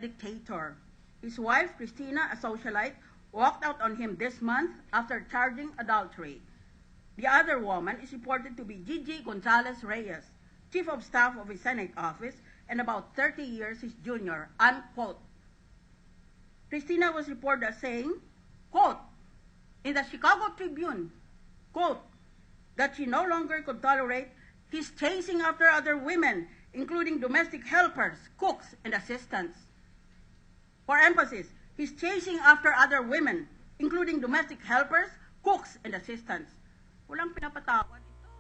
dictator. His wife, Christina, a socialite, walked out on him this month after charging adultery. The other woman is reported to be Gigi Gonzalez Reyes, chief of staff of his Senate office and about 30 years his junior, unquote. Christina was reported as saying, quote, in the Chicago Tribune, quote, that she no longer could tolerate his chasing after other women, including domestic helpers, cooks, and assistants. For emphasis, he's chasing after other women, including domestic helpers, cooks, and assistants. Walang pinapatawad ito.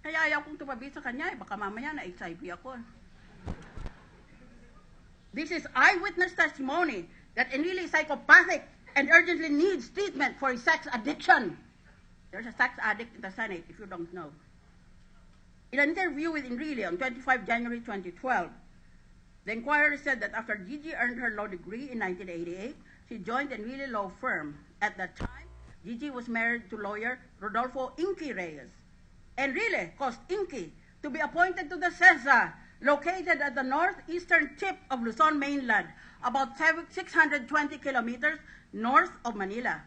Kaya ayaw kong tumabi sa kanya, baka mamaya na-HIV ako. This is eyewitness testimony that Enrile is psychopathic and urgently needs treatment for his sex addiction. There's a sex addict in the Senate, if you don't know. In an interview with Enrile on 25 January 2012, the inquirer said that after Gigi earned her law degree in 1988, she joined Enrile law firm. At that time, Gigi was married to lawyer Rodolfo Inky Reyes. Enrile caused Inky to be appointed to the CESA, located at the northeastern tip of Luzon mainland, about 620 kilometers north of Manila.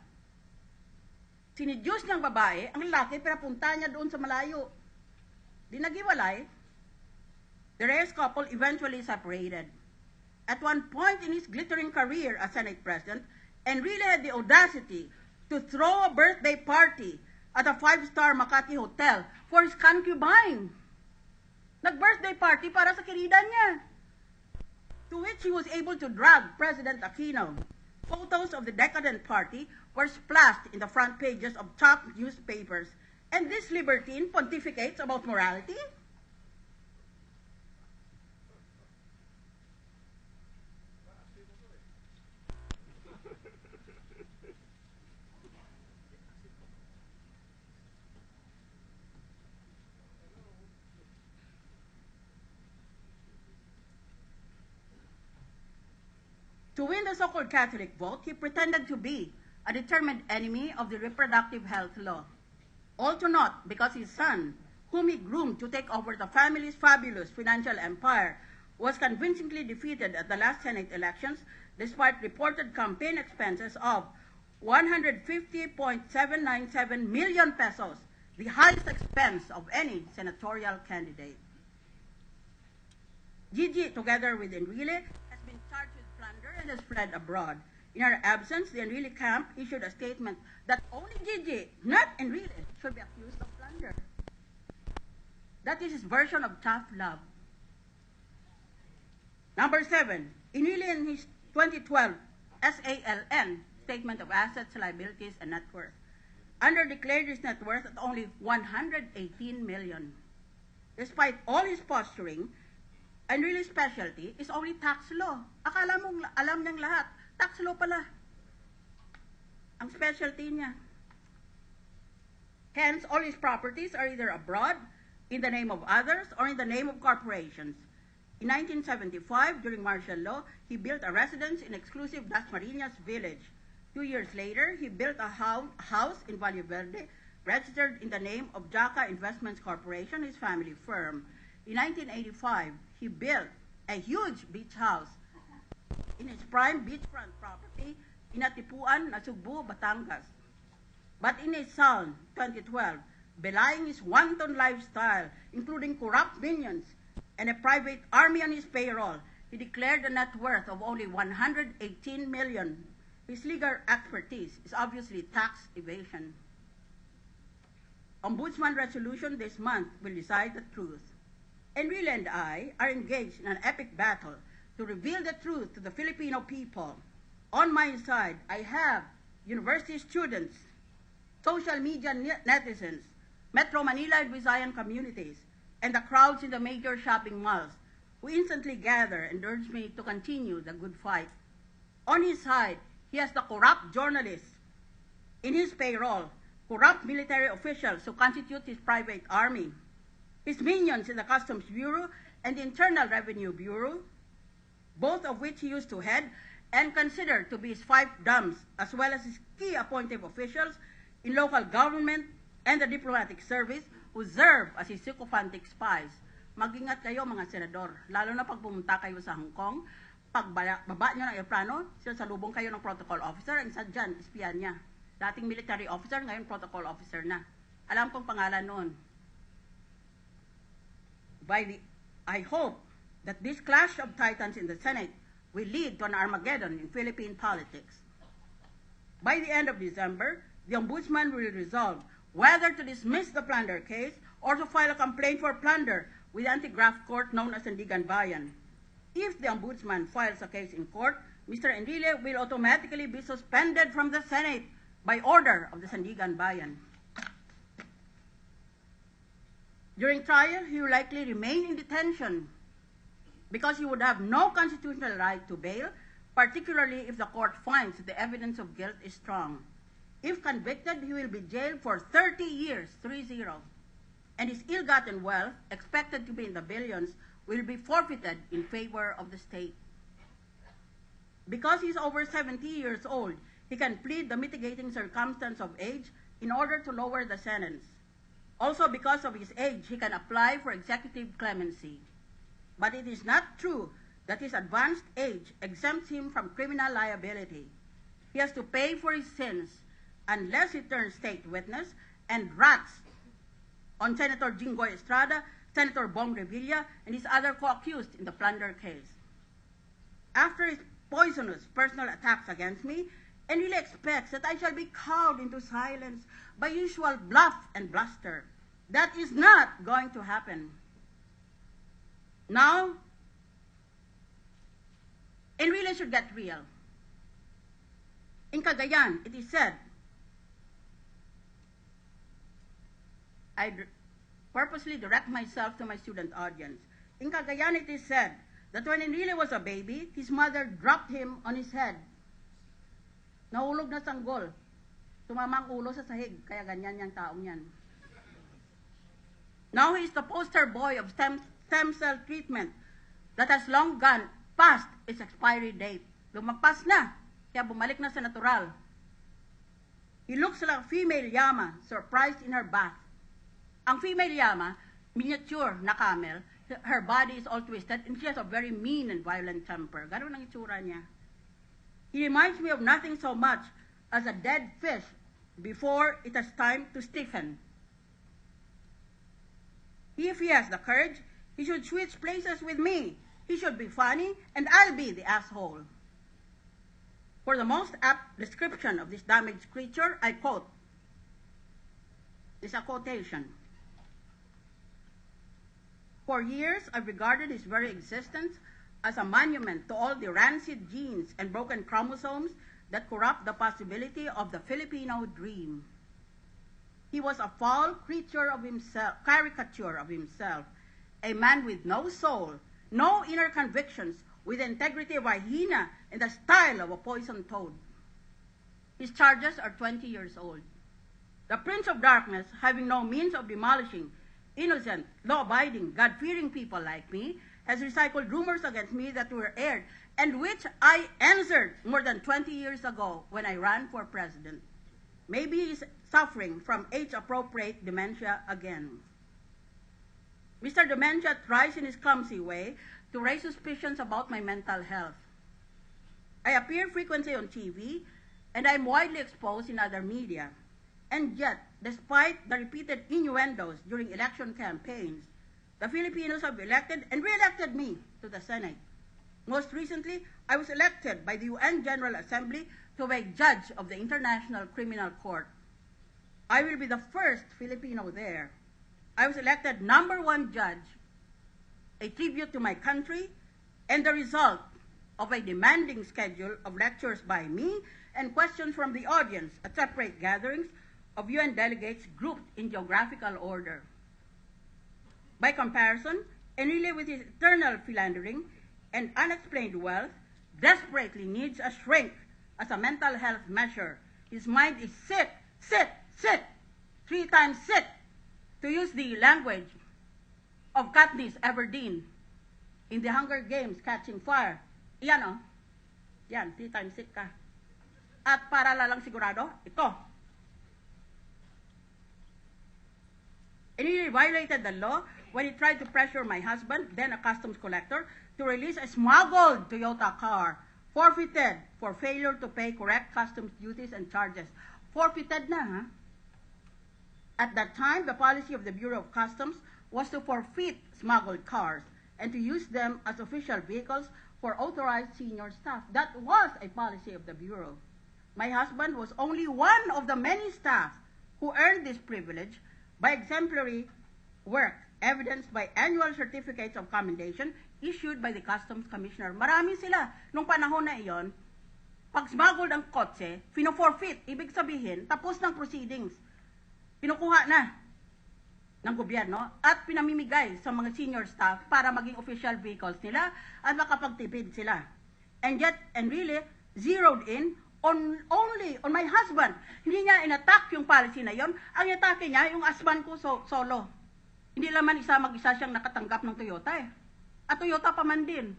Sinidyos niyang babae, ang lalaki, pinapunta niya doon sa malayo. Di naghiwalay. The Reyes couple eventually separated. At one point in his glittering career as Senate President, Enrile had the audacity to throw a birthday party at a 5-star Makati hotel for his concubine. Nag-birthday party para sa kirida niya, to which he was able to drag President Aquino. Photos of the decadent party were splashed in the front pages of top newspapers. And this libertine pontificates about morality? To win the so-called Catholic vote, he pretended to be a determined enemy of the reproductive health law. All to naught because his son, whom he groomed to take over the family's fabulous financial empire, was convincingly defeated at the last Senate elections despite reported campaign expenses of 150.797 million pesos, the highest expense of any senatorial candidate. Gigi, together with Enrile, has been charged with plunder and has fled abroad. In her absence, the Enrile camp issued a statement that only Gigi, not Enrile, should be accused of plunder. That is his version of tough love. Number 7, Enrile in his 2012 SALN, Statement of Assets, Liabilities, and Net Worth, underdeclared his net worth at only 118 million. Despite all his posturing, Enrile's specialty is only tax law. Akala mong alam niyang lahat. Tax law pala ang specialty niya. Hence, all his properties are either abroad, in the name of others, or in the name of corporations. In 1975, during martial law, he built a residence in exclusive Dasmariñas village. 2 years later, he built a house in Valle Verde, registered in the name of Jaca Investments Corporation, his family firm. In 1985, he built a huge beach house in his prime beachfront property in Atipuan, Nasugbu, Batangas. But in his Psalm 2012, belying his wanton lifestyle, including corrupt minions and a private army on his payroll, he declared a net worth of only 118 million. His legal expertise is obviously tax evasion. Ombudsman resolution this month will decide the truth. Enrile and I are engaged in an epic battle to reveal the truth to the Filipino people. On my side, I have university students, social media netizens, Metro Manila and Visayan communities, and the crowds in the major shopping malls who instantly gather and urge me to continue the good fight. On his side, he has the corrupt journalists in his payroll, corrupt military officials who constitute his private army, his minions in the Customs Bureau and the Internal Revenue Bureau, both of which he used to head and consider to be his fiefdoms, as well as his key appointed officials in local government and the diplomatic service who serve as his sycophantic spies. mag-ingat kayo mga senador, lalo na pag pumunta kayo sa Hong Kong, pag baba nyo ng aeroplano, salubong kayo ng protocol officer, ang isa dyan, espiyan niya. Dating military officer, ngayon protocol officer na. Alam kong pangalan noon. I hope that this clash of titans in the Senate will lead to an Armageddon in Philippine politics. By the end of December, the Ombudsman will resolve whether to dismiss the plunder case or to file a complaint for plunder with the anti-graft court known as Sandigan Bayan. If the Ombudsman files a case in court, Mr. Enrile will automatically be suspended from the Senate by order of the Sandigan Bayan. During trial, he will likely remain in detention because he would have no constitutional right to bail, particularly if the court finds that the evidence of guilt is strong. If convicted, he will be jailed for 30 years, 30, and his ill-gotten wealth, expected to be in the billions, will be forfeited in favor of the state. Because he's over 70 years old, he can plead the mitigating circumstance of age in order to lower the sentence. Also, because of his age, he can apply for executive clemency. But it is not true that his advanced age exempts him from criminal liability. He has to pay for his sins unless he turns state witness and rats on Senator Jinggoy Estrada, Senator Bong Revilla, and his other co-accused in the plunder case. After his poisonous personal attacks against me, Enrile expects that I shall be cowed into silence by usual bluff and bluster. That is not going to happen. Now, Enrile should get real. In Cagayan, it is said, I purposely direct myself to my student audience. In Cagayan, it is said that when Enrile was a baby, his mother dropped him on his head. Nahulog na sanggol. Tumama ang ulo sa sahig, kaya ganyan yung taong yan. Now he is the poster boy of stem cell treatment that has long gone past its expiry date. Lumagpas na, kaya bumalik na sa natural. He looks like a female llama surprised in her bath. Ang female llama, miniature na camel, her body is all twisted and she has a very mean and violent temper. Ganun ang itsura niya. He reminds me of nothing so much as a dead fish before it has time to stiffen. If he has the courage, he should switch places with me. He should be funny and I'll be the asshole. For the most apt description of this damaged creature, I quote. This is a quotation. For years, I've regarded his very existence as a monument to all the rancid genes and broken chromosomes that corrupt the possibility of the Filipino dream. He was a foul creature of himself, caricature of himself, a man with no soul, no inner convictions, with the integrity of a hyena and the style of a poisoned toad. His charges are 20 years old. The Prince of Darkness, having no means of demolishing innocent, law-abiding, God-fearing people like me, has recycled rumors against me that were aired and which I answered more than 20 years ago when I ran for president. Maybe he's suffering from age-appropriate dementia again. Mr. Dementia tries in his clumsy way to raise suspicions about my mental health. I appear frequently on TV, and I'm widely exposed in other media. And yet, despite the repeated innuendos during election campaigns, the Filipinos have elected and re-elected me to the Senate. Most recently, I was elected by the UN General Assembly to be judge of the International Criminal Court. I will be the first Filipino there. I was elected #1 judge, a tribute to my country, and the result of a demanding schedule of lectures by me and questions from the audience at separate gatherings of UN delegates grouped in geographical order. By comparison, Enrile, with his eternal philandering and unexplained wealth, desperately needs a shrink as a mental health measure. His mind is sick, 3 times sick, to use the language of Katniss Everdeen in the Hunger Games Catching Fire. Yan o. Yan, 3 times sick ka. At para lalang sigurado, ito. Enrile violated the law when he tried to pressure my husband, then a customs collector, to release a smuggled Toyota car, forfeited for failure to pay correct customs duties and charges. Forfeited na, ha? At that time, the policy of the Bureau of Customs was to forfeit smuggled cars and to use them as official vehicles for authorized senior staff. That was a policy of the Bureau. My husband was only one of the many staff who earned this privilege by exemplary work, evidenced by annual certificates of commendation issued by the Customs Commissioner. Marami sila. Nung panahon na iyon, pag smuggled ang kotse, fino-forfeit. Ibig sabihin, tapos ng proceedings. Pinukuha na ng gobyerno at pinamimigay sa mga senior staff para maging official vehicles nila at makapagtipid sila. And yet, Enrile zeroed in only on my husband. Hindi niya in-attack yung policy na yon. Ang atake niya, yung husband ko solo. Hindi naman mag-isa siyang nakatanggap ng Toyota eh. At Toyota pa man din.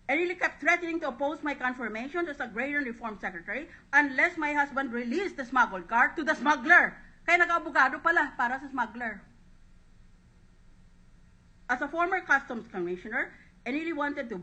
Enrile kept threatening to oppose my confirmation as Agrarian Reform Secretary unless my husband released the smuggled car to the smuggler. Kaya nag-abogado pala para sa smuggler. As a former Customs Commissioner, Enrile wanted to